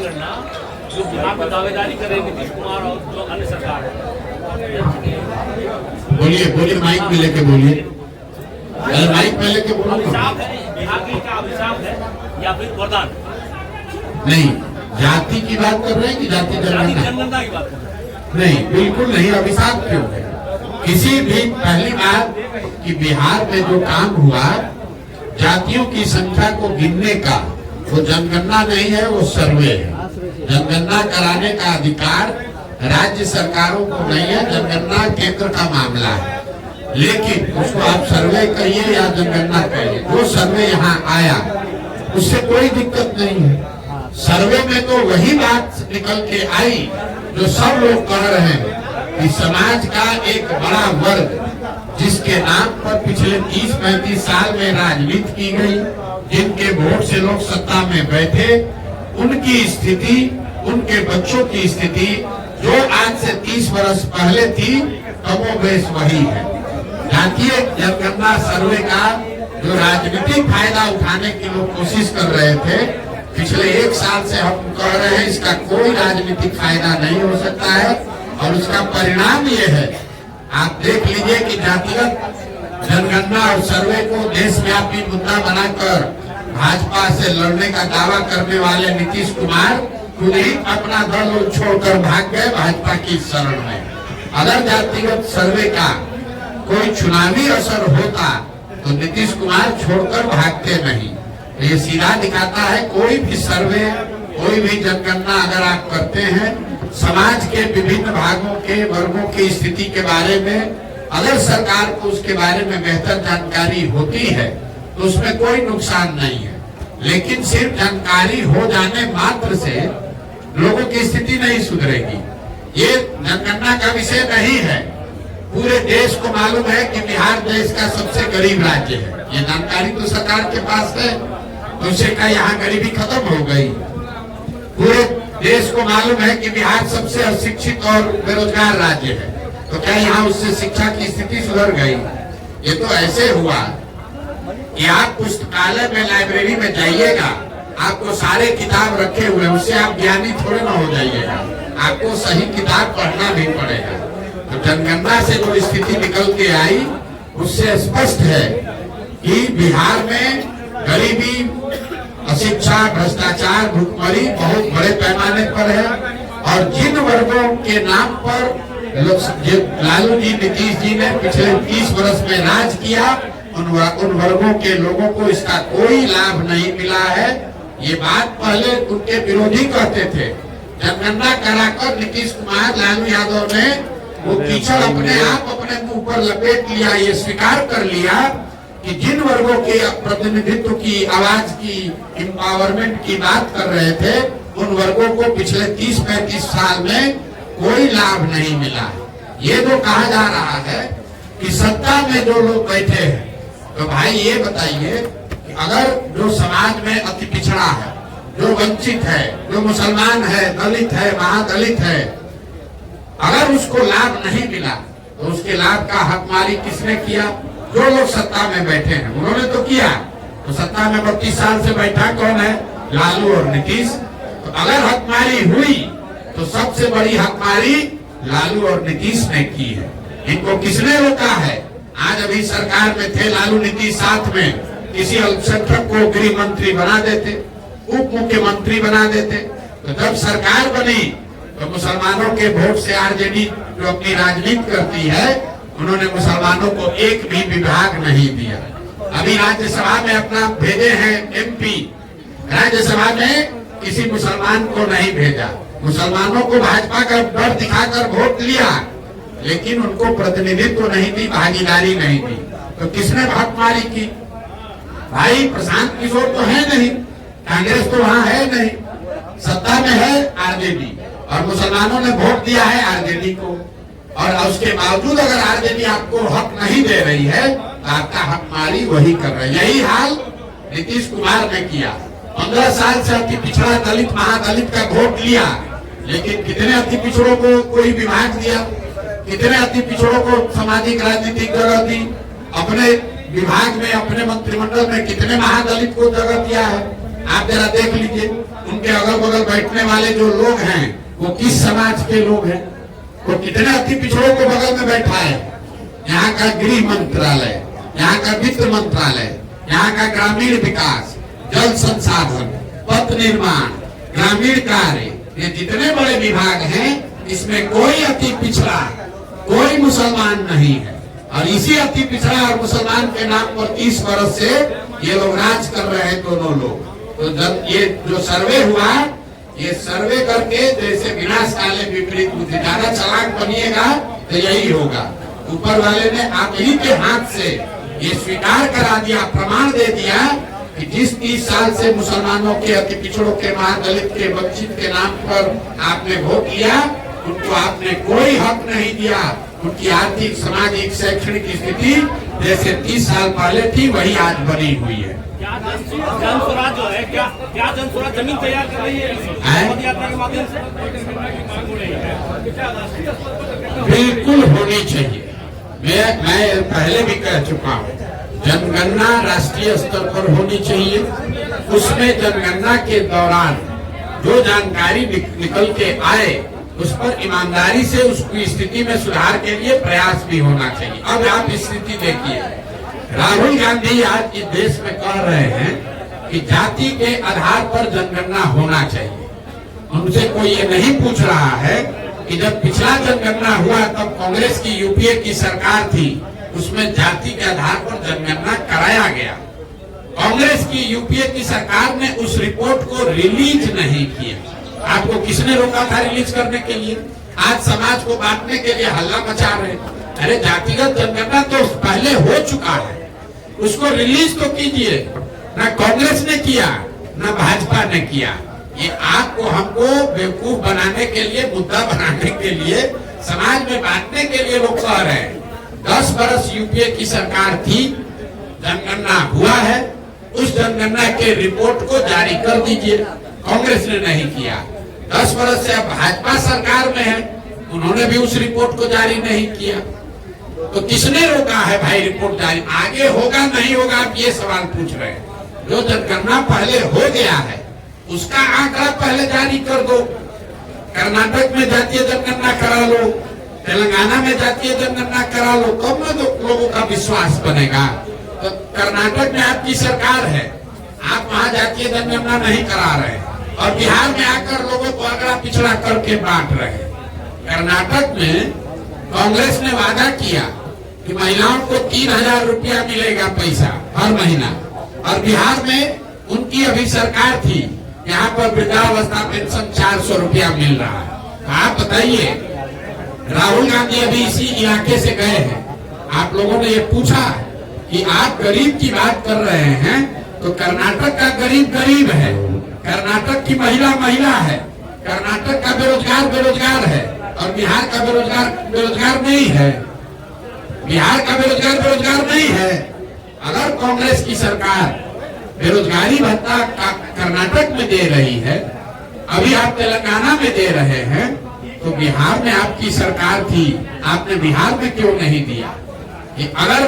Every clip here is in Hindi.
जनगणना जो बिहार में दावेदारी कर रहे नीतीश कुमार और जो अन्य सरकार है। बोलिए बोलिए, माइक में लेके बोलिए, माइक में लेके बोलिए। अभिशाप है बिहार के लिए, क्या अभिशाप है या फिर वरदान? नहीं, जाति की बात कर रहे हैं कि जाति जनगणना की बात कर रहे हैं? नहीं, बिल्कुल नहीं। अभिशाप क्यों है? किसी भी, पहली बात कि बिहार में जो काम हुआ जातियों की संख्या को गिनने का, वो जनगणना नहीं है, वो सर्वे है। जनगणना कराने का अधिकार राज्य सरकारों को नहीं है, जनगणना केंद्र का मामला है। लेकिन उसको आप सर्वे कहिए या जनगणना कहिए, जो सर्वे यहाँ आया उससे कोई दिक्कत नहीं है। सर्वे में तो वही बात निकल के आई जो सब लोग कह रहे हैं कि समाज का एक बड़ा वर्ग जिसके नाम पर पिछले 30-35 साल में राजनीति की गई, जिनके वोट से लोग सत्ता में बैठे, उनकी स्थिति, उनके बच्चों की स्थिति जो आज से 30 वर्ष पहले थी, कमोबेश वही है। जातीय जनगणना सर्वे का जो राजनीतिक फायदा उठाने की लोग कोशिश कर रहे थे, पिछले 1 साल से हम कह रहे हैं इसका कोई राजनीतिक फायदा नहीं हो सकता है। और उसका परिणाम ये है, आप देख लीजिए कि जातिगत जनगणना और सर्वे को देशव्यापी मुद्दा बनाकर भाजपा से लड़ने का दावा करने वाले नीतीश कुमार खुद ही अपना दल छोड़कर भाग गए भाजपा की शरण में। अगर जातिगत सर्वे का कोई चुनावी असर होता तो नीतीश कुमार छोड़कर भागते नहीं। ये सीधा दिखाता है, कोई भी सर्वे, कोई भी जनगणना अगर आप करते हैं, समाज के विभिन्न भागों के वर्गों की स्थिति के बारे में अगर सरकार को उसके बारे में बेहतर जानकारी होती है तो उसमें कोई नुकसान नहीं है। लेकिन सिर्फ जानकारी हो जाने मात्र से लोगों की स्थिति नहीं सुधरेगी। ये जनगणना का विषय नहीं है। पूरे देश को मालूम है कि बिहार देश का सबसे गरीब राज्य है, ये जानकारी तो सरकार के पास है। तो उससे क्या यहाँ गरीबी खत्म हो गई? पूरे देश को मालूम है कि बिहार सबसे अशिक्षित और बेरोजगार राज्य है, तो क्या यहाँ उससे शिक्षा की स्थिति सुधर गई? ये तो ऐसे हुआ कि आप पुस्तकालय में, लाइब्रेरी में जाइएगा, आपको सारे किताब रखे हुए, उससे आप ज्ञानी थोड़े ना हो जाइएगा, आपको सही किताब पढ़ना भी पड़ेगा। तो जनगणना से जो स्थिति निकल के आई उससे स्पष्ट है कि बिहार में गरीबी, अशिक्षा, भ्रष्टाचार, भुखमरी बहुत बड़े पैमाने पर है। और जिन वर्गों के नाम पर लालू जी, नीतीश जी ने पिछले 30 वर्ष में राज किया, उन वर्गों के लोगों को इसका कोई लाभ नहीं मिला है। ये बात पहले उनके विरोधी कहते थे। जनगणना कराकर नीतीश कुमार, लालू यादव ने वो कीचड़ अपने आप अपने मुंह पर लपेट लिया। ये स्वीकार कर लिया कि जिन वर्गों के प्रतिनिधित्व की, आवाज की, एम्पावरमेंट की बात कर रहे थे, उन वर्गों को पिछले 30-35 साल में कोई लाभ नहीं मिला। ये जो कहा जा रहा है कि सत्ता में जो लोग बैठे हैं, तो भाई ये बताइए कि अगर जो समाज में अति पिछड़ा है, जो वंचित है, जो मुसलमान है, दलित है, महादलित है, अगर उसको लाभ नहीं मिला तो उसके लाभ का हकमारी किसने किया? जो लोग सत्ता में बैठे हैं उन्होंने तो किया। तो सत्ता में 32 साल से बैठा कौन है? लालू और नीतीश। तो अगर हकमारी हुई तो सबसे बड़ी हकमारी लालू और नीतीश ने की है। इनको किसने रोका है? आज अभी सरकार में थे लालू नीतीश, साथ में किसी अल्पसंख्यक को गृह मंत्री बना देते, उप मुख्यमंत्री बना देते। तो जब सरकार बनी तो मुसलमानों के वोट से आरजेडी जो अपनी राजनीति करती है, उन्होंने मुसलमानों को एक भी विभाग नहीं दिया। अभी राज्यसभा में अपना भेजे हैं एमपी, राज्यसभा में किसी मुसलमान को नहीं भेजा। मुसलमानों को भाजपा का डर दिखाकर वोट लिया, लेकिन उनको प्रतिनिधित्व नहीं दी, भागीदारी नहीं दी। तो किसने भागीदारी की? भाई प्रशांत किशोर तो है नहीं, कांग्रेस तो वहाँ है नहीं, सत्ता में है आरजेडी, और मुसलमानों ने वोट दिया है आरजेडी को। और उसके बावजूद अगर आरजेडी आपको हक नहीं दे रही है तो आपका हकमारी वही कर रही है। यही हाल नीतीश कुमार ने किया। 15 साल से अति पिछड़ा, दलित, महादलित का वोट लिया, लेकिन कितने अति पिछड़ों को कोई विभाग दिया? कितने अति पिछड़ों को सामाजिक राजनीतिक जगह दी? अपने विभाग में, अपने मंत्रिमंडल में कितने महादलित को जगह दिया है? आप जरा देख लीजिए। उनके अगल बगल बैठने वाले जो लोग हैं वो किस समाज के लोग हैं, वो कितने अति पिछड़ों को बगल में बैठा है। यहाँ का गृह मंत्रालय, यहाँ का वित्त मंत्रालय, यहाँ का ग्रामीण विकास, जल संसाधन, पथ निर्माण, ग्रामीण कार्य, ये जितने बड़े विभाग हैं इसमें कोई अति पिछड़ा, कोई मुसलमान नहीं है। और इसी अति पिछड़ा और मुसलमान के नाम पर 30 वर्ष से ये लोग राज कर रहे हैं दोनों लोग। तो जब ये जो सर्वे हुआ, ये सर्वे करके जैसे विनाश काले विपरीत बुद्धि, ज्यादा चालाक बनिएगा तो यही होगा। ऊपर वाले ने आप ही के हाथ से ये स्वीकार करा दिया, प्रमाण दे दिया कि जिस 30 साल से मुसलमानों के अति पिछड़ों के, महादलित के, वंचित के नाम पर आपने वोट किया, उनको आपने कोई हक नहीं दिया। उनकी आर्थिक, सामाजिक, शैक्षणिक स्थिति जैसे 30 साल पहले थी वही आज बनी हुई है। क्या जन स्वराज जो है, क्या जन स्वराज जमीन तैयार कर रही है पद यात्रा के माध्यम से? बिल्कुल होनी चाहिए। मैं पहले भी कह चुका हूँ, जनगणना राष्ट्रीय स्तर पर होनी चाहिए। उसमें जनगणना के दौरान जो जानकारी निकल के आए उस पर ईमानदारी से उसकी स्थिति में सुधार के लिए प्रयास भी होना चाहिए। अब आप स्थिति देखिए, राहुल गांधी आज इस देश में कह रहे हैं कि जाति के आधार पर जनगणना होना चाहिए। उनसे कोई ये नहीं पूछ रहा है कि जब पिछला जनगणना हुआ तब कांग्रेस की यूपीए की सरकार थी, उसमें जाति के आधार पर जनगणना कराया गया। कांग्रेस की यूपीए की सरकार ने उस रिपोर्ट को रिलीज नहीं किया। आपको किसने रोका था रिलीज करने के लिए? आज समाज को बांटने के लिए हल्ला मचा रहे। अरे जातिगत जनगणना तो पहले हो चुका है, उसको रिलीज तो कीजिए। ना कांग्रेस ने किया, ना भाजपा ने किया। ये आपको हमको बेवकूफ बनाने के लिए, मुद्दा बनाने के लिए, समाज में बांटने के लिए लोग कह रहे हैं। 10 वर्ष यूपीए की सरकार थी, जनगणना हुआ है, उस जनगणना के रिपोर्ट को जारी कर दीजिए। कांग्रेस ने नहीं किया। 10 वर्ष से अब भाजपा सरकार में है, उन्होंने भी उस रिपोर्ट को जारी नहीं किया। तो किसने रोका है भाई रिपोर्ट जारी? आगे होगा नहीं होगा आप ये सवाल पूछ रहे हैं। जो जनगणना पहले हो गया है उसका आंकड़ा पहले जारी कर दो। कर्नाटक में जातीय जनगणना करा लो, तेलंगाना में जातीय जनगणना करा लो, तब में तो लोगों का विश्वास बनेगा। तो कर्नाटक में आपकी सरकार है, आप वहां जातीय जनगणना नहीं करा रहे और बिहार में आकर लोगों को अगड़ा पिछड़ा करके बांट रहे। कर्नाटक में कांग्रेस ने वादा किया कि महिलाओं को 3000 रुपया मिलेगा पैसा हर महीना, और बिहार में उनकी अभी सरकार थी, यहाँ पर वृद्धावस्था पेंशन 400 रुपया मिल रहा है। आप बताइए, राहुल गांधी अभी इसी इलाके से गए हैं, आप लोगों ने ये पूछा कि आप गरीब की बात कर रहे हैं, तो कर्नाटक का गरीब गरीब है, कर्नाटक की महिला महिला है, कर्नाटक का बेरोजगार बेरोजगार है, और बिहार का बेरोजगार बेरोजगार नहीं है। बिहार का बेरोजगार बेरोजगार नहीं है। अगर कांग्रेस की सरकार बेरोजगारी भत्ता कर्नाटक में दे रही है, अभी आप तेलंगाना में दे रहे हैं, तो बिहार में आपकी सरकार थी, आपने बिहार में क्यों नहीं दिया? अगर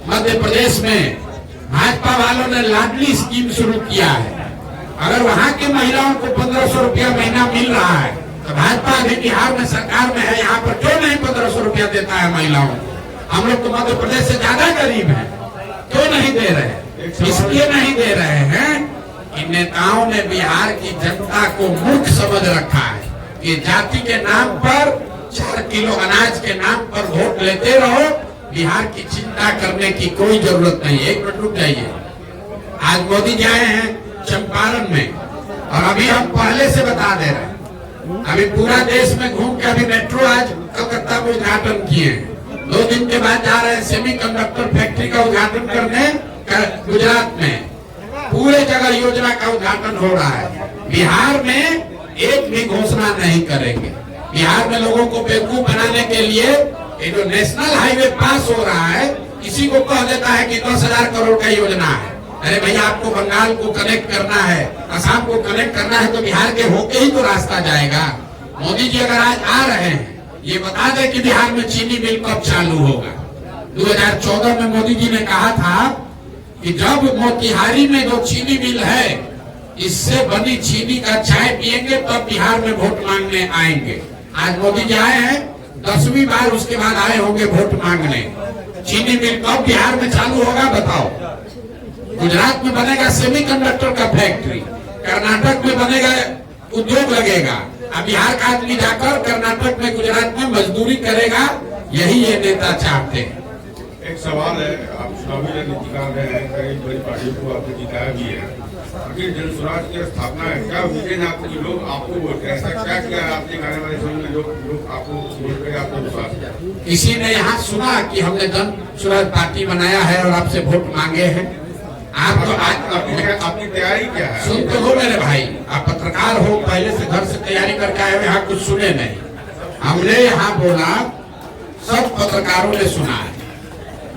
मध्य प्रदेश में भाजपा वालों ने लाडली स्कीम शुरू किया है, अगर वहां की महिलाओं को 1500 रुपया महीना मिल रहा है, तो भाजपा अभी बिहार में सरकार में है, यहाँ पर क्यों नहीं 1500 रुपया देता है महिलाओं? हम लोग तो मध्य प्रदेश से ज्यादा गरीब हैं, क्यों नहीं दे रहे? इसलिए नहीं दे रहे हैं कि नेताओं ने बिहार की जनता को मूर्ख समझ रखा है कि जाति के नाम पर 4 किलो अनाज के नाम पर वोट लेते रहो, बिहार की चिंता करने की कोई जरूरत नहीं। एक मिनट रुक जाइए। आज मोदी जी आए हैं चंपारण में, और अभी हम पहले से बता दे रहे हैं, अभी पूरा देश में घूम के अभी मेट्रो आज कलकत्ता में उद्घाटन किए हैं, 2 दिन के बाद जा रहे हैं सेमीकंडक्टर फैक्ट्री का उद्घाटन करने गुजरात में। पूरे जगह योजना का उद्घाटन हो रहा है। बिहार में एक भी घोषणा नहीं करेंगे। बिहार में लोगों को बेवकूफ बनाने के लिए ये जो नेशनल हाईवे पास हो रहा है, किसी को कह देता है कि 10,000 करोड़ का योजना है। अरे भैया, आपको बंगाल को कनेक्ट करना है, असम को कनेक्ट करना है, तो बिहार के होके ही तो रास्ता जाएगा। मोदी जी अगर आज आ रहे हैं, ये बता दें कि बिहार में चीनी मिल कब चालू होगा। 2014 में मोदी जी ने कहा था कि जब मोतिहारी में जो चीनी मिल है, इससे बनी चीनी का चाय पिएंगे तब बिहार में वोट मांगने आएंगे। आज मोदी जी आए हैं 10वीं बार, उसके बाद आए होंगे वोट मांगने। चीनी मिल कब बिहार में चालू होगा बताओ? गुजरात में बनेगा सेमीकंडक्टर का फैक्ट्री, कर्नाटक में बनेगा उद्योग लगेगा। अब बिहार का आदमी जाकर कर्नाटक में गुजरात में मजदूरी करेगा, यही ये नेता चाहते हैं। एक सवाल है, आप चुनावी रणनीतिकार रहे हैं, कई बड़ी पार्टियों को आपने जिताया भी है, आखिर जन स्वराज की स्थापना है, क्या विजन आपकी लोग आपको वोट ऐसा क्या किया आपने आने वाले समय में लोग आपको वोट करें, आपको विश्वास है? किसी ने यहाँ सुना कि हमने जन स्वराज पार्टी बनाया है और आपसे वोट मांगे हैं? आप तो आपकी तैयारी क्या है? सुन तो लो मेरे भाई, आप पत्रकार हो, पहले से घर से तैयारी करके आए हो, यहाँ कुछ सुने नहीं। हमने यहाँ बोला, सब पत्रकारों ने सुना है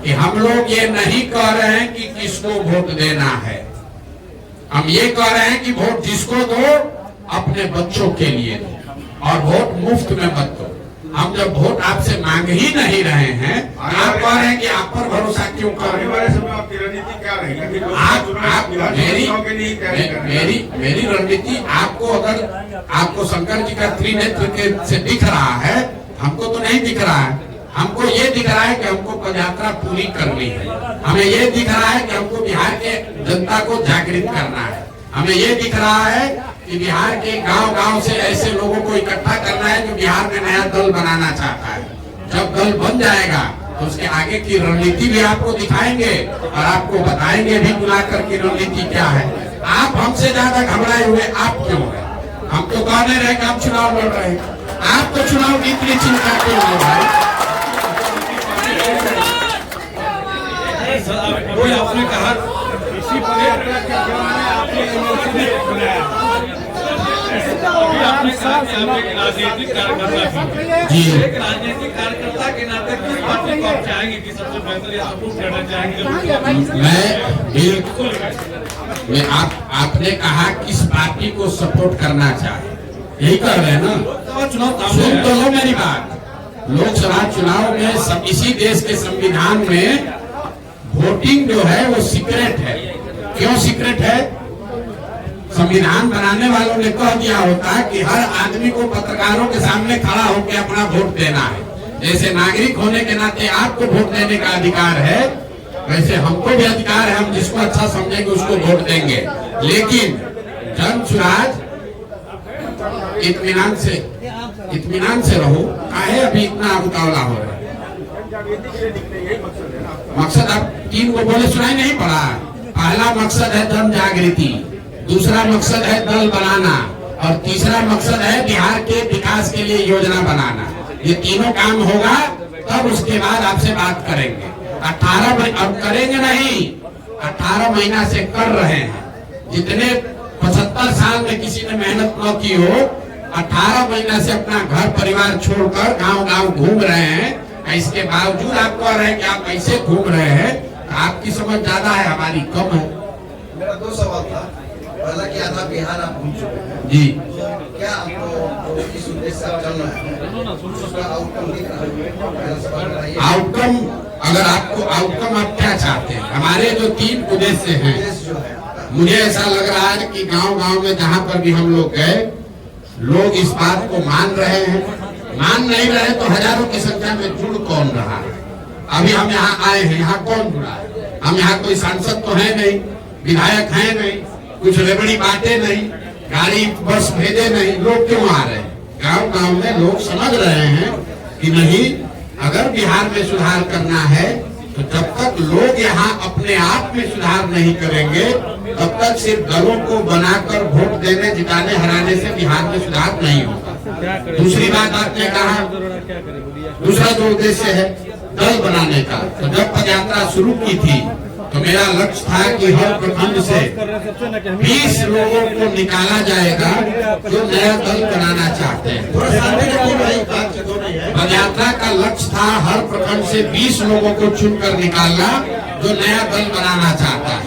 कि हम लोग ये नहीं कह रहे हैं कि किसको वोट देना है। हम ये कह रहे हैं कि वोट जिसको दो अपने बच्चों के लिए दो, और वोट मुफ्त में मत दो। हम जब वोट आपसे मांग ही नहीं रहे हैं, आप कह रहे हैं कि आप पर भरोसा क्यों कर रहे हैं? आपकी रणनीति क्या रहेगी? मेरी रणनीति आपको, अगर आपको शंकर जी का त्रिनेत्र के से दिख रहा है, हमको तो नहीं दिख रहा है। हमको ये दिख रहा है कि हमको पदयात्रा पूरी करनी है। हमें ये दिख रहा है कि हमको बिहार के जनता को जागृत करना है। हमें ये दिख रहा है कि बिहार के गांव-गांव से ऐसे लोगों को इकट्ठा करना है जो बिहार में नया दल बनाना चाहता है। जब दल बन जाएगा तो उसके आगे की रणनीति भी आपको दिखाएंगे और आपको बताएंगे भी बुलाकर की रणनीति क्या है। आप हमसे ज्यादा घबराए हुए आप क्यों हैं? हम तो कह नहीं रहे कि हम चुनाव लड़ रहे हैं, आप तो चुनाव की इतनी चिंता क्यों है भाई? वही आपने कहा इसी पदयात्रा के दौरान आपने बनाया, आपने कहा कि आप एक राजनीतिक कार्यकर्ता जी, एक राजनीतिक कार्यकर्ता के नाते किस पार्टी को आप चाहेंगे कि सबसे बेहतर सपोर्ट करना चाहेंगे? मैं आपने कहा किस पार्टी को सपोर्ट करना चाहे, यही कह रहे हैं ना? सुन तो लो मेरी बात। लोकसभा चुनाव में सब, इसी देश के संविधान में वोटिंग जो है वो सीक्रेट है। क्यों सीक्रेट है? संविधान बनाने वालों ने कह दिया होता कि हर आदमी को पत्रकारों के सामने खड़ा होकर अपना वोट देना है। जैसे नागरिक होने के नाते आपको वोट देने का अधिकार है, वैसे हमको भी अधिकार है, हम जिसको अच्छा समझेंगे उसको वोट देंगे। लेकिन जन स्वराज इत्मीनान से रहो। काहे अभी इतना उतावला हो रहा है? मकसद आप 3 को बोले सुनाई नहीं पड़ा? पहला मकसद है जन जागृति, दूसरा मकसद है दल बनाना, और तीसरा मकसद है बिहार के विकास के लिए योजना बनाना। ये तीनों काम होगा तब उसके बाद आपसे बात करेंगे। 18 अब करेंगे नहीं, 18 महीना से कर रहे हैं। जितने 75 साल में किसी ने मेहनत न की हो, 18 महीना से अपना घर परिवार छोड़कर गांव-गांव घूम रहे हैं। इसके बावजूद आप कह रहे हैं कि आप ऐसे घूम रहे हैं, आपकी समझ ज्यादा है, हमारी कम है। मेरा 2 सवाल था। पहला क्या था, बिहार आप घूम चुके हैं जी, तो क्या आपको इस उद्देश्य से चल रहा है, उसका आउटकम दिख रहा है? पहला सवाल बताइए। आउटकम, अगर आपको आउटकम आप क्या चाहते हैं? हमारे जो 3 उद्देश्य हैं, उद्देश्य जो है, मुझे ऐसा लग रहा है कि गांव-गांव में जहां पर भी हम लोग गए, लोग इस बात को मान रहे हैं। मान नहीं रहे तो हजारों की संख्या में जुड़ कौन रहा है? अभी हम यहाँ आए हैं, यहाँ कौन जुड़ा है? हम यहाँ कोई सांसद तो है नहीं, विधायक है नहीं, कुछ रेबड़ी बांटे नहीं, गाड़ी बस भेजे नहीं, लोग क्यों आ रहे हैं? गांव-गांव में लोग समझ रहे हैं कि नहीं, अगर बिहार में सुधार करना है तो जब तक लोग यहाँ अपने आप में सुधार नहीं करेंगे, तब तक सिर्फ दलों को बनाकर वोट देने, जिताने, हराने से बिहार में सुधार नहीं होगा। दूसरी बात आपने कहा, दूसरा जो उद्देश्य है दल बनाने का, तो जब पदयात्रा शुरू की थी तो मेरा लक्ष्य था कि हर प्रखंड से 20 लोगों को निकाला जाएगा जो नया दल बनाना चाहते हैं। पदयात्रा का लक्ष्य था हर प्रखंड से 20 लोगों को चुनकर निकालना जो नया दल बनाना चाहता है।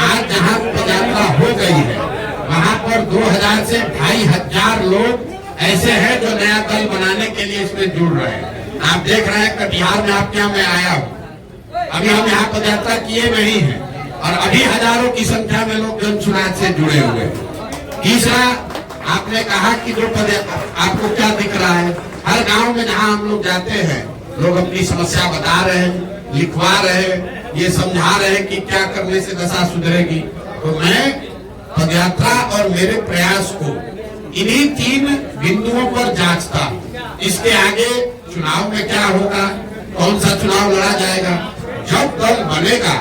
आज जहाँ पदयात्रा हो गई है वहाँ पर 2000 से 2500 लोग ऐसे हैं जो नया दल बनाने के लिए इसमें जुड़ रहे हैं। आप देख रहे हैं कटिहार में आपके यहाँ मैं आया हूँ, अभी हम यहाँ पदयात्रा किए नहीं है और अभी हजारों की संख्या में लोग जन स्वराज से जुड़े हुए हैं। तीसरा, आपने कहा कि जो पद आपको क्या दिख रहा है, हर गांव में जहां हम लोग जाते हैं लोग अपनी समस्या बता रहे हैं, लिखवा रहे हैं, ये समझा रहे हैं कि क्या करने से दशा सुधरेगी। तो मैं पदयात्रा और मेरे प्रयास को इन्हीं 3 बिंदुओं पर जांचता। इसके आगे चुनाव में क्या होगा, कौन सा चुनाव लड़ा जाएगा, जब दल बनेगा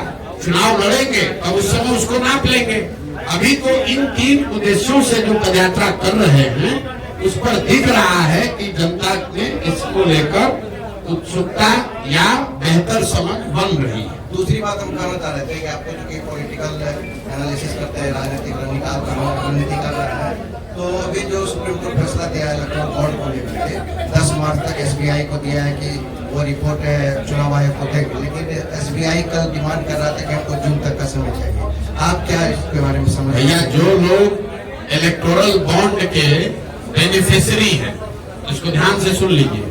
चुनाव लड़ेंगे तब उस समय उसको नाप लेंगे। अभी तो इन 3 उद्देश्यों से जो पदयात्रा कर रहे हैं उस पर दिख रहा है कि जनता ने इसको लेकर उत्सुकता या बेहतर समझ बन रही है। दूसरी बात हम कहना चाह रहे थे कि आपको जो कि पॉलिटिकल एनालिसिस करते हैं, राजनीतिक रणनीति कर रहे हैं, तो अभी जो सुप्रीम कोर्ट फैसला दिया है इलेक्टोरल बॉन्ड को लेकर के 10 मार्च तक एसबीआई को दिया है कि वो रिपोर्ट चुनाव आयोग को देगी, लेकिन एसबीआई कल डिमांड कर रहा था कि हमको जून तक का समय चाहिए। आप क्या इसके बारे में समझ? भैया, जो लोग इलेक्टोरल बॉन्ड के बेनिफिशियरी हैं, इसको ध्यान से सुन लीजिए।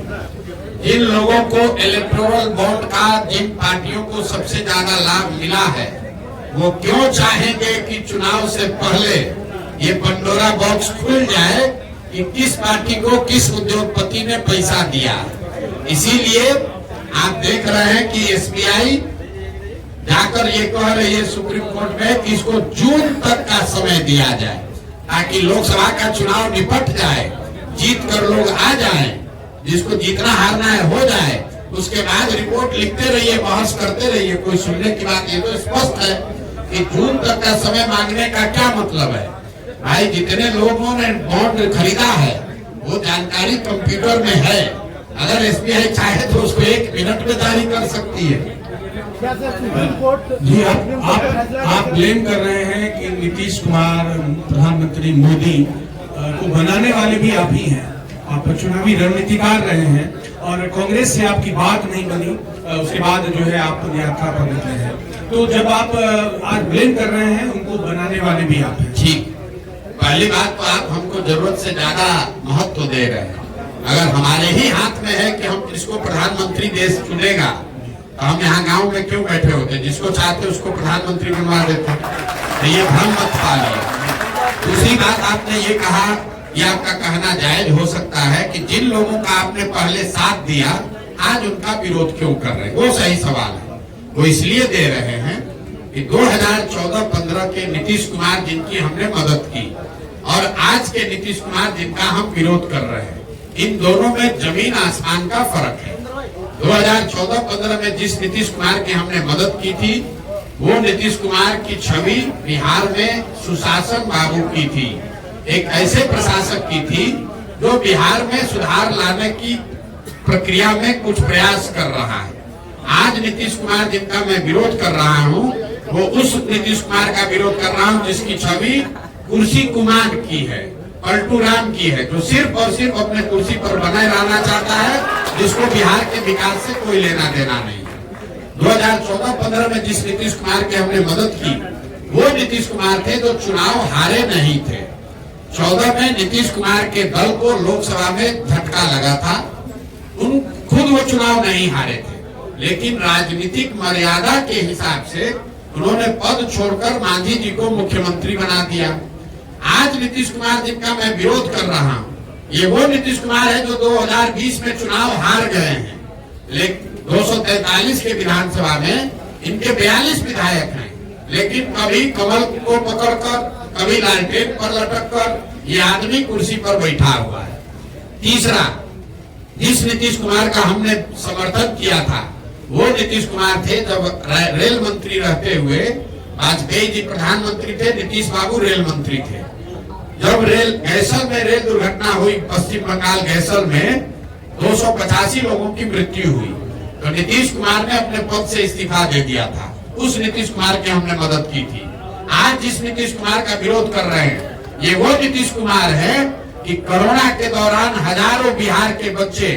जिन लोगों को इलेक्टोरल बॉन्ड का, जिन पार्टियों को सबसे ज्यादा लाभ मिला है, वो क्यों चाहेंगे कि चुनाव से पहले ये पंडोरा बॉक्स खुल जाए कि किस पार्टी को किस उद्योगपति ने पैसा दिया। इसीलिए आप देख रहे हैं कि एसबीआई जाकर ये कह रही है सुप्रीम कोर्ट में कि इसको जून तक का समय दिया जाए, ताकि लोकसभा का चुनाव निपट जाए, जीत कर लोग आ जाएं, जिसको जीतना हारना है हो जाए, उसके बाद रिपोर्ट लिखते रहिए, बहस करते रहिए, कोई सुनने की बात। ये तो स्पष्ट है कि जून तक का समय मांगने का क्या मतलब है। भाई, जितने लोगों ने बॉन्ड खरीदा है वो जानकारी कंप्यूटर में है। अगर एसबीआई चाहे तो उसको 1 मिनट में जारी कर सकती है। जी, आप ब्लेम कर रहे हैं कि नीतीश कुमार, प्रधानमंत्री मोदी को बनाने वाले भी आप ही हैं। आप चुनावी रणनीतिकार रहे हैं और कांग्रेस से आपकी बात नहीं बनी, उसके बाद जो है आप यात्रा पर निकले हैं। तो जब आप आज ब्लेम कर रहे हैं, उनको बनाने वाले भी आप हैं। ठीक, पहली बात तो आप हमको जरूरत से ज्यादा महत्व दे रहे हैं। अगर हमारे ही हाथ में है कि हम किसको प्रधानमंत्री देश चुनेगा, तो हम यहाँ गांव में क्यों बैठे होते? जिसको चाहते उसको प्रधानमंत्री बनवा देते। तो ये भ्रम मत पालिए। दूसरी बात, आपने ये कहा, ये आपका कहना जायज हो सकता है कि जिन लोगों का आपने पहले साथ दिया, आज उनका विरोध क्यों कर रहे हैं, वो सही सवाल है। वो इसलिए दे रहे हैं कि 2014-15 के नीतीश कुमार जिनकी हमने मदद की और आज के नीतीश कुमार जिनका हम विरोध कर रहे हैं, इन दोनों में जमीन आसमान का फर्क है। 2014-15 में जिस नीतीश कुमार की हमने मदद की थी, वो नीतीश कुमार की छवि बिहार में सुशासन बाबू की थी, एक ऐसे प्रशासक की थी जो बिहार में सुधार लाने की प्रक्रिया में कुछ प्रयास कर रहा है। आज नीतीश कुमार जिनका मैं विरोध कर रहा हूँ, वो उस नीतीश कुमार का विरोध कर रहा हूँ जिसकी छवि कुर्सी कुमार की है, पलटू राम की है, जो सिर्फ और सिर्फ अपने कुर्सी पर बने रहना चाहता है, जिसको बिहार के विकास से कोई लेना देना नहीं है। 2014-15 में जिस नीतीश कुमार की हमने मदद की, वो नीतीश कुमार थे जो चुनाव हारे नहीं थे। 14 में नीतीश कुमार के दल को लोकसभा में झटका लगा था, खुद वो चुनाव नहीं हारे थे, लेकिन राजनीतिक मर्यादा के हिसाब से उन्होंने पद छोड़कर मांझी जी को मुख्यमंत्री बना दिया। आज नीतीश कुमार जिनका मैं विरोध कर रहा हूँ, ये वो नीतीश कुमार है जो 2020 में चुनाव हार गए हैं, लेकिन 243 के विधानसभा में इनके 42 विधायक हैं, लेकिन कभी कमल को पकड़कर, कभी लालटेन पर लटककर ये आदमी कुर्सी पर बैठा हुआ है। तीसरा, जिस नीतीश कुमार का हमने समर्थन किया था, वो नीतीश कुमार थे जब रेल मंत्री रहते हुए वाजपेयी जी प्रधानमंत्री थे, नीतीश बाबू रेल मंत्री थे। जब गैसल में रेल दुर्घटना हुई, पश्चिम बंगाल गैसल में 285 लोगों की मृत्यु हुई, तो नीतीश कुमार ने अपने पद से इस्तीफा दे दिया था। उस नीतीश कुमार की हमने मदद की थी। आज जिस नीतीश कुमार का विरोध कर रहे हैं, ये वो नीतीश कुमार है कि कोरोना के दौरान हजारों बिहार के बच्चे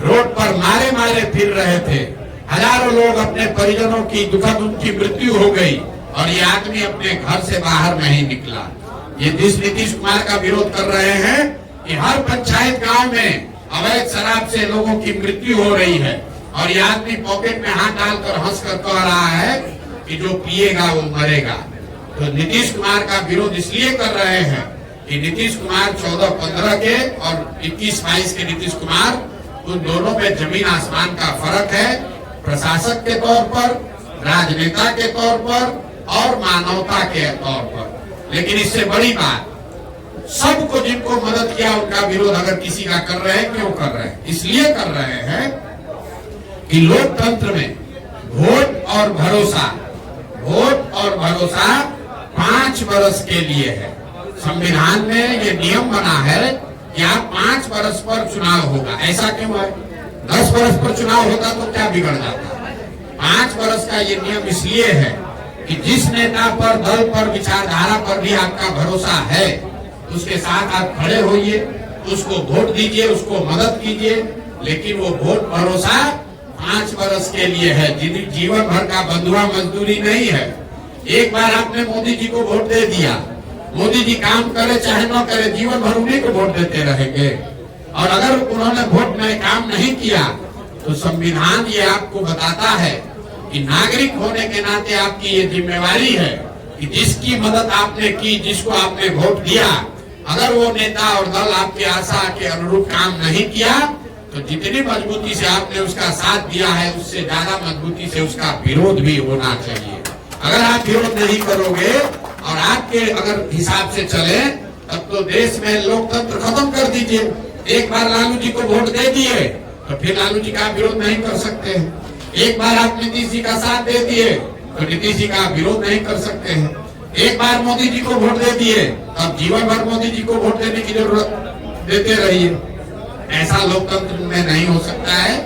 रोड पर मारे मारे फिर रहे थे, हजारों लोग अपने परिजनों की दुखद उनकी मृत्यु हो गई और ये आदमी अपने घर से बाहर नहीं निकला। ये जिस नीतीश कुमार का विरोध कर रहे हैं कि हर पंचायत गांव में अवैध शराब से लोगों की मृत्यु हो रही है और ये आदमी पॉकेट में हाथ डालकर हंसकर कह रहा है कि जो पिएगा वो मरेगा। तो नीतीश कुमार का विरोध इसलिए कर रहे हैं कि नीतीश कुमार 14-15 के और 21-22 के नीतीश कुमार, उन दोनों में जमीन आसमान का फर्क है, प्रशासक के तौर पर, राजनेता के तौर पर और मानवता के तौर पर। लेकिन इससे बड़ी बात, सबको जिनको मदद किया उनका विरोध अगर किसी का कर रहे हैं, क्यों कर रहे हैं? इसलिए कर रहे हैं कि लोकतंत्र में वोट और भरोसा 5 वर्ष के लिए है। संविधान में ये नियम बना है कि आप 5 वर्ष पर चुनाव होगा। ऐसा क्यों है? 10 वर्ष पर चुनाव होता तो क्या बिगड़ जाता? 5 वर्ष का ये नियम इसलिए है कि जिस नेता पर, दल पर, विचारधारा पर भी आपका भरोसा है, उसके साथ आप खड़े होइए, उसको वोट दीजिए, उसको मदद कीजिए। लेकिन वो वोट भरोसा 5 वर्ष के लिए है, जीवन भर का बंधुआ मजदूरी नहीं है। एक बार आपने मोदी जी को वोट दे दिया, मोदी जी काम करे चाहे न करे, जीवन भर उन्हीं को वोट देते रहेंगे। और अगर उन्होंने वोट में काम नहीं किया तो संविधान ये आपको बताता है कि नागरिक होने के नाते आपकी ये जिम्मेवारी है कि जिसकी मदद आपने की, जिसको आपने वोट दिया, अगर वो नेता और दल आपके आशा के अनुरूप काम नहीं किया तो जितनी मजबूती से आपने उसका साथ दिया है, उससे ज्यादा मजबूती से उसका विरोध भी होना चाहिए। अगर आप विरोध नहीं करोगे और आपके अगर हिसाब से चले, तब तो देश में लोकतंत्र खत्म कर दीजिए। एक बार लालू जी को वोट दे दिए तो फिर लालू जी का विरोध नहीं कर सकते हैं। एक बार आप नीतीश जी का साथ दे दिए तो नीतीश जी का विरोध नहीं कर सकते हैं। एक बार मोदी जी को वोट दे दिए, अब जीवन भर मोदी जी को वोट देने की जरूरत देते रहिए। ऐसा लोकतंत्र में नहीं हो सकता है।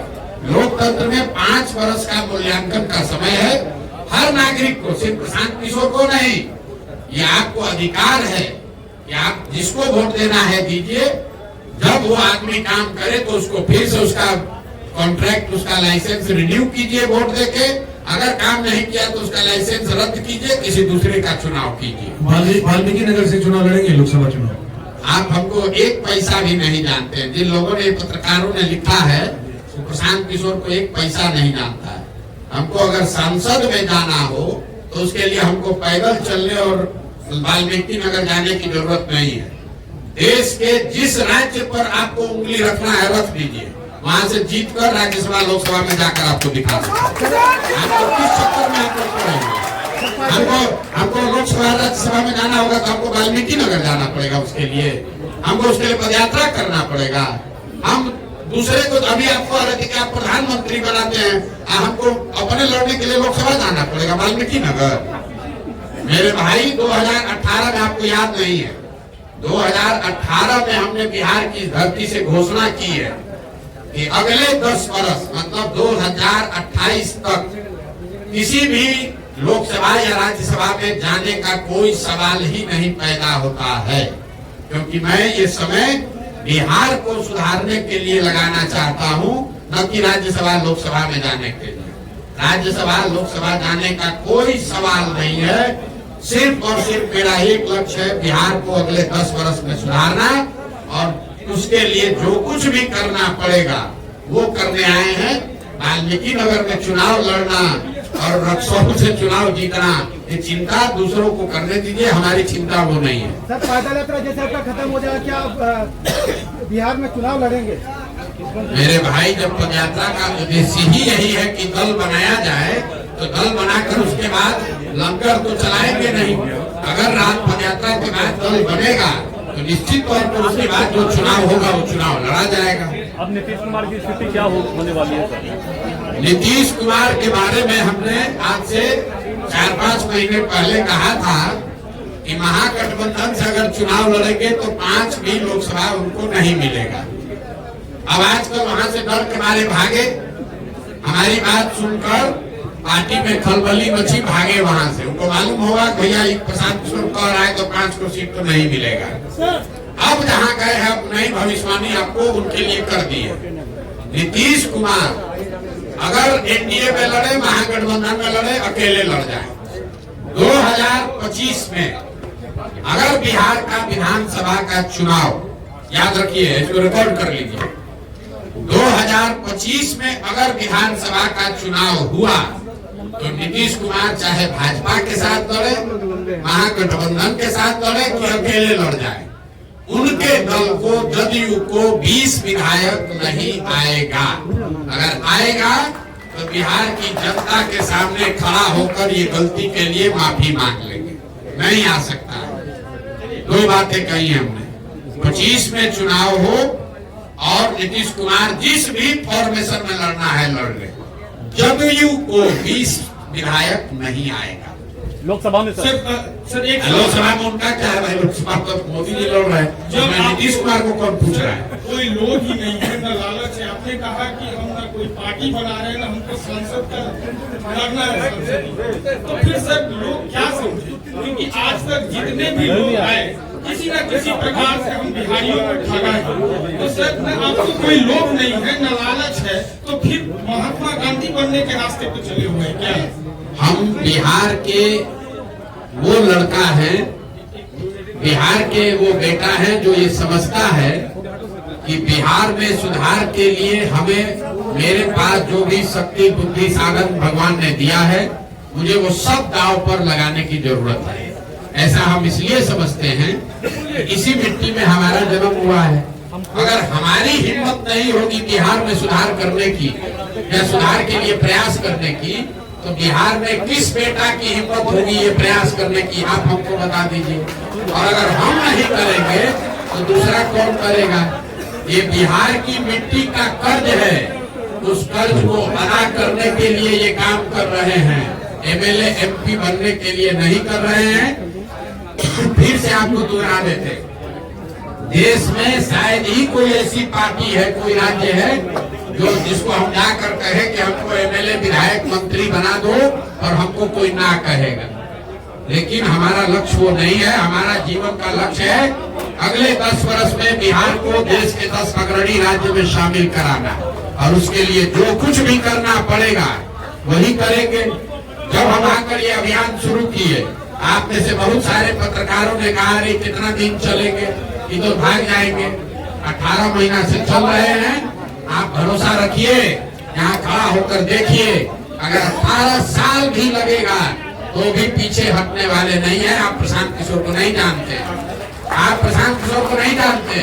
लोकतंत्र में 5 वर्ष का मूल्यांकन का समय है। हर नागरिक को, सिर्फ प्रशांत किशोर को नहीं, ये आपको अधिकार है कि आप जिसको वोट देना है दीजिए। जब वो आदमी काम करे तो उसको फिर से उसका कॉन्ट्रैक्ट, उसका लाइसेंस रिन्यू कीजिए वोट देके। अगर काम नहीं किया तो उसका लाइसेंस रद्द कीजिए, किसी दूसरे का चुनाव कीजिए। वाल्मीकि नगर से चुनाव लड़ेंगे, लोकसभा चुनाव। आप हमको एक पैसा भी नहीं जानते हैं। जिन लोगों ने, पत्रकारों ने लिखा है, वो प्रशांत किशोर को एक पैसा नहीं जानता है। हमको अगर संसद में जाना हो तो उसके लिए हमको पैदल चलने और वाल्मीकि नगर जाने की जरूरत नहीं है। देश के जिस राज्य पर आपको उंगली रखना है रख दीजिए, वहां से जीतकर राज्यसभा लोकसभा में जाकर आपको दिखा सकते हैं। आपको किस चक्कर में आप पड़ेंगे? हमको लोकसभा राज्यसभा में जाना होगा तो हमको वाल्मीकि नगर जाना पड़ेगा। उसके लिए हमको उसके लिए पदयात्रा करना पड़ेगा। हम दूसरे को, अभी आपको आप प्रधानमंत्री बनाते हैं, हमको अपने लड़ने के लिए लोकसभा जाना पड़ेगा वाल्मीकि नगर। मेरे भाई 2018 में, आपको याद नहीं है, 2018 में हमने बिहार की धरती से घोषणा की है कि अगले 10 वर्ष मतलब 2028 तक किसी भी लोकसभा या राज्यसभा में जाने का कोई सवाल ही नहीं पैदा होता है। क्योंकि मैं ये समय बिहार को सुधारने के लिए लगाना चाहता हूँ, न कि राज्यसभा लोकसभा में जाने के लिए। राज्यसभा लोकसभा जाने का कोई सवाल नहीं है। सिर्फ और सिर्फ मेरा एक लक्ष्य है बिहार को अगले 10 वर्ष में सुधारना, और उसके लिए जो कुछ भी करना पड़ेगा वो करने आए हैं। वाल्मीकि नगर में चुनाव लड़ना और रक्सौल से चुनाव जीतना, ये चिंता दूसरों को करने दीजिए, हमारी चिंता वो नहीं है। सर, पैदल यात्रा जैसे आपका खत्म हो जाएगा, क्या बिहार में चुनाव लड़ेंगे? मेरे भाई, जब पदयात्रा का उद्देश्य ही यही है कि दल बनाया जाए, तो दल बनाकर उसके बाद लंगर तो चलाएंगे नहीं। अगर रात पदयात्रा के बाद दल बनेगा तो निश्चित तौर पर उसके बाद जो चुनाव होगा वो चुनाव लड़ा जाएगा। अब नीतीश कुमार की स्थिति क्या होने वाली है सर? नीतीश कुमार के बारे में हमने आज से 4-5 महीने पहले कहा था कि महागठबंधन से अगर चुनाव लड़ेंगे तो 5 भी लोकसभा उनको नहीं मिलेगा। अब आजकल वहां से डर के मारे भागे, हमारी बात सुनकर पार्टी में खलबली मची, भागे वहां से। उनको मालूम होगा भैया प्रशांत किशोर कह रहा है तो 5 को सीट तो नहीं मिलेगा। अब जहां गए हैं, अब नई भविष्यवाणी आपको उनके लिए कर दी है। नीतीश कुमार अगर एनडीए में लड़े, महागठबंधन में लड़े, अकेले लड़ जाए। 2025 में अगर बिहार का विधानसभा का चुनाव, याद रखिए, इसको रिकॉर्ड कर लीजिए, 2025 में अगर विधानसभा का चुनाव हुआ तो नीतीश कुमार चाहे भाजपा के साथ लड़े, महागठबंधन के साथ लड़े कि अकेले लड़ जाए, उनके दल को, जदयू को 20 विधायक नहीं आएगा। अगर आएगा तो बिहार की जनता के सामने खड़ा होकर ये गलती के लिए माफी मांग लेंगे। नहीं आ सकता। दो बातें कही हमने, 25 में चुनाव हो और नीतीश कुमार जिस भी फॉर्मेशन में लड़ना है लड़ ले, जदयू को 20 विधायक नहीं आएगा। लोकसभा में सर एक लोकसभा में उनका क्या है भाई? लोकसभा तो मोदी जी लड़ रहे हैं, जब नीतीश कुमार को कौन पूछ रहा है? कोई लोग ही नहीं है, न लालच है। आपने कहा कि हम ना कोई पार्टी बना रहे हैं, ना हमको सांसद का लड़ना है सांसद। तो फिर सर लोग क्या समझे? क्योंकि आज तक जितने भी लोग आए किसी न किसी प्रकार से हम बिहारियों को ठगा है। तो सर न आपको कोई लोभ नहीं है, न लालच है, तो फिर महात्मा गांधी बनने के रास्ते पे चले हुए हैं क्या? हम बिहार के वो लड़का है, बिहार के वो बेटा है जो ये समझता है कि बिहार में सुधार के लिए हमें, मेरे पास जो भी शक्ति बुद्धि साधन भगवान ने दिया है, मुझे वो सब दांव पर लगाने की जरूरत है। ऐसा हम इसलिए समझते हैं कि इसी मिट्टी में हमारा जन्म हुआ है। अगर हमारी हिम्मत नहीं होगी बिहार में सुधार करने की या सुधार के लिए प्रयास करने की, तो बिहार में किस बेटा की हिम्मत होगी ये प्रयास करने की? आप हमको बता दीजिए। और अगर हम नहीं करेंगे तो दूसरा कौन करेगा? ये बिहार की मिट्टी का कर्ज है, उस कर्ज को अदा करने के लिए ये काम कर रहे हैं। एमएलए एमपी बनने के लिए नहीं कर रहे हैं। फिर से आपको दोहरा देते, देश में शायद ही कोई ऐसी पार्टी है, कोई राज्य है जो जिसको हम जाकर कहे कि हमको एमएलए विधायक मंत्री बना दो और हमको कोई ना कहेगा। लेकिन हमारा लक्ष्य वो नहीं है। हमारा जीवन का लक्ष्य है अगले 10 वर्ष में बिहार को देश के 10 अग्रणी राज्य में शामिल कराना, और उसके लिए जो कुछ भी करना पड़ेगा वही करेंगे। जब हम आकर ये अभियान शुरू किए, आप में से बहुत सारे पत्रकारों ने कहा अरे कितना दिन चलेंगे, इधर भाग जाएंगे। 18 महीना से चल रहे हैं। आप भरोसा रखिए, यहाँ खड़ा होकर देखिए, अगर 18 साल भी लगेगा तो भी पीछे हटने वाले नहीं है। आप प्रशांत किशोर को नहीं जानते, आप प्रशांत किशोर को नहीं जानते।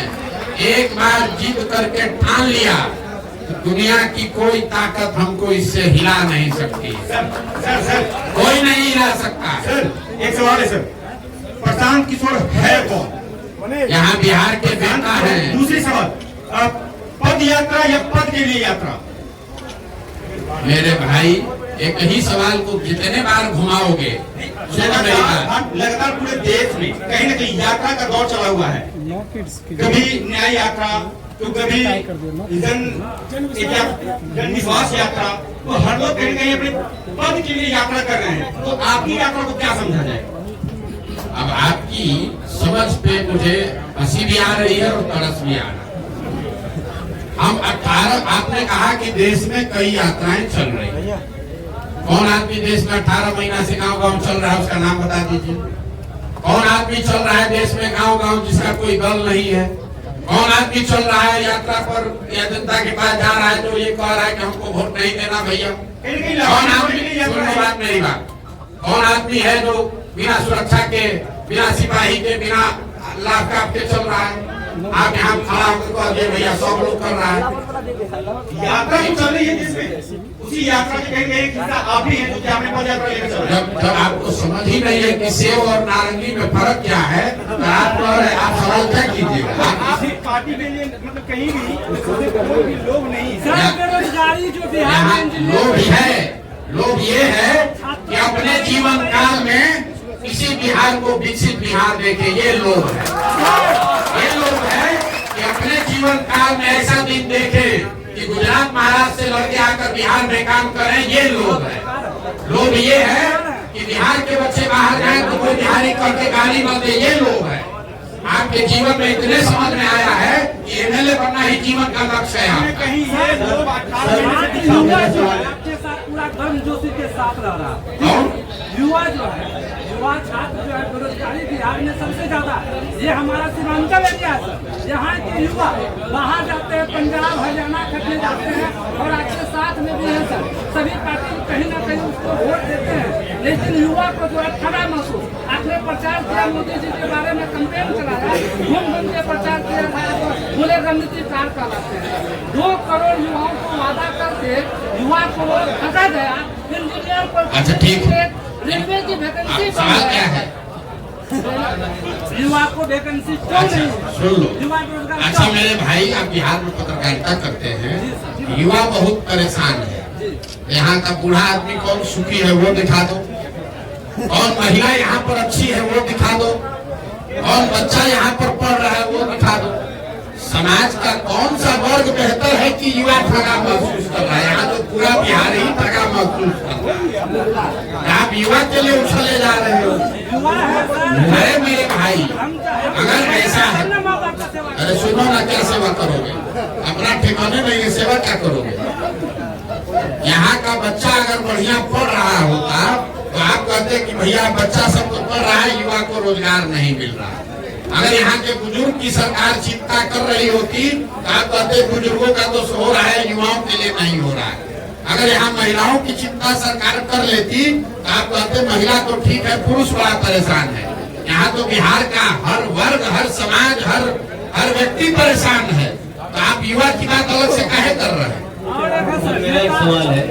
एक बार जीत करके ठान लिया तो दुनिया की कोई ताकत हमको इससे हिला नहीं सकती। सर कोई नहीं हिला सकता। सर एक सवाल है सर, प्रशांत किशोर है कौन? यहाँ बिहार के बेटा है। दूसरी सवाल, पद यात्रा या पद के लिए यात्रा? मेरे भाई एक ही सवाल को जितने बार घुमाओगे, लगातार पूरे देश में कहीं न कहीं यात्रा का दौर चला हुआ है। कभी न्याय यात्रा, तो कभी जन विश्वास यात्रा, तो हर लोग कहीं न कहीं अपने पद के लिए यात्रा कर रहे हैं। तो आपकी यात्रा को क्या समझा जाए? अब आपकी समझ पे मुझे हंसी भी आ रही है और तरस भी आ रहा है। हम 18, आपने कहा कि देश में कई यात्राएं चल रही है। कौन आदमी देश में 18 महीना से गांव गांव चल रहा है, उसका नाम बता दीजिए। कौन आदमी चल रहा है देश में गांव गांव जिसका कोई दल नहीं है? कौन आदमी चल रहा है यात्रा पर या जनता के पास जा रहा है जो ये कह रहा है कि हमको वोट नहीं देना भैया? कौन आदमी, सुनो बात मेरी बात, कौन आदमी है जो बिना सुरक्षा के, बिना सिपाही के, बिना लाभ का आपके चल रहा है? आप यहाँ खड़ा होकर भैया 100 लोग कर रहा है। यात्रा तो चल रही है जिसमें उसी यात्रा के कहीं कहीं हिस्सा आप ही हैं जो आपने पद यात्रा लेकर चल रहे हैं। जब आपको समझ ही नहीं है कि सेब और नारंगी में फर्क क्या है, तो आप सवाल क्या कीजिएगा? किसी पार्टी के लिए मतलब कहीं भी लोग नहीं है। बेरोजगारी जो बिहार यहाँ में लोग है, लोग ये है कि अपने जीवन काल में किसी बिहार को विकसित बिहार देखे, ये लोग है। ये लोग है कि अपने जीवन काल में ऐसा दिन देखे कि गुजरात महाराष्ट्र से लड़के आकर बिहार में काम करें, ये लोग है। लोग ये है कि बिहार के बच्चे बाहर जाए तो कोई बिहारी करके गाली मत दे, ये लोग है। आपके जीवन में इतने समझ में आया है कि एमएलए बनना ही जीवन का लक्ष्य है। कहीं ये लोग आपके साथ पूरा गर्मजोशी के साथ रह रहा है। युवा जो है, युवा छात्र जो है, बेरोजगारी बिहार में सबसे ज्यादा है। ये हमारा सीमांचल एरिया है सर। यहाँ के युवा बाहर जाते हैं, पंजाब हरियाणा खटने जाते हैं, और आपके साथ में भी है सर। सभी पार्टी कहीं ना कहीं उसको वोट देते हैं, लेकिन युवा को जो है खड़ा महसूस। आपने प्रचार किया, मोदी जी के बारे में कंपेन कराया, घूम घूम के प्रचार किया, बोले रणनीतिकार कहलाते हैं। 2 करोड़ युवाओं को वादा करके युवा को ठगा गया। इंजीनियर पर अच्छा, ठीक है। रेलवे की वैकेंसी सवाल क्या है? युवा को वैकेंसी क्यों अच्छा, नहीं? सुन लो। युवा बेरोजगार अच्छा क्यों? मेरे भाई, आप बिहार में पत्रकारिता करते हैं, युवा बहुत परेशान है। यहाँ का बूढ़ा आदमी कौन सुखी है वो दिखा दो, कौन महिला यहाँ पर अच्छी है वो दिखा दो, कौन बच्चा यहाँ पर पढ़ रहा है वो दिखा दो। समाज का कौन सा वर्ग बेहतर है कि युवा ठगा महसूस कर रहा है? यहाँ तो पूरा बिहार ही ठगा महसूस कर रहा है। आप युवा के लिए उछले जा रहे हो। युवा है सर। अरे मेरे भाई, अगर ऐसा है, अरे सुनो ना, क्या सेवा करोगे? अपना ठिकाने नहीं है, सेवा क्या करोगे? यहाँ का बच्चा अगर बढ़िया पढ़ रहा होता तो आप कहते कि भैया बच्चा सब तो पढ़ रहा है, युवा को रोजगार नहीं मिल रहा। अगर यहाँ के बुजुर्ग की सरकार चिंता कर रही होती तो आप कहते बुजुर्गों का तो हो रहा है, युवाओं के लिए नहीं हो रहा है। अगर यहाँ महिलाओं की चिंता सरकार कर लेती तो आप कहते महिला तो ठीक है, पुरुष बड़ा परेशान है। यहाँ तो बिहार का हर वर्ग, हर समाज, हर व्यक्ति परेशान है। तो आप युवा की बात अलग से काहे कर रहे हैं? और एक सवाल है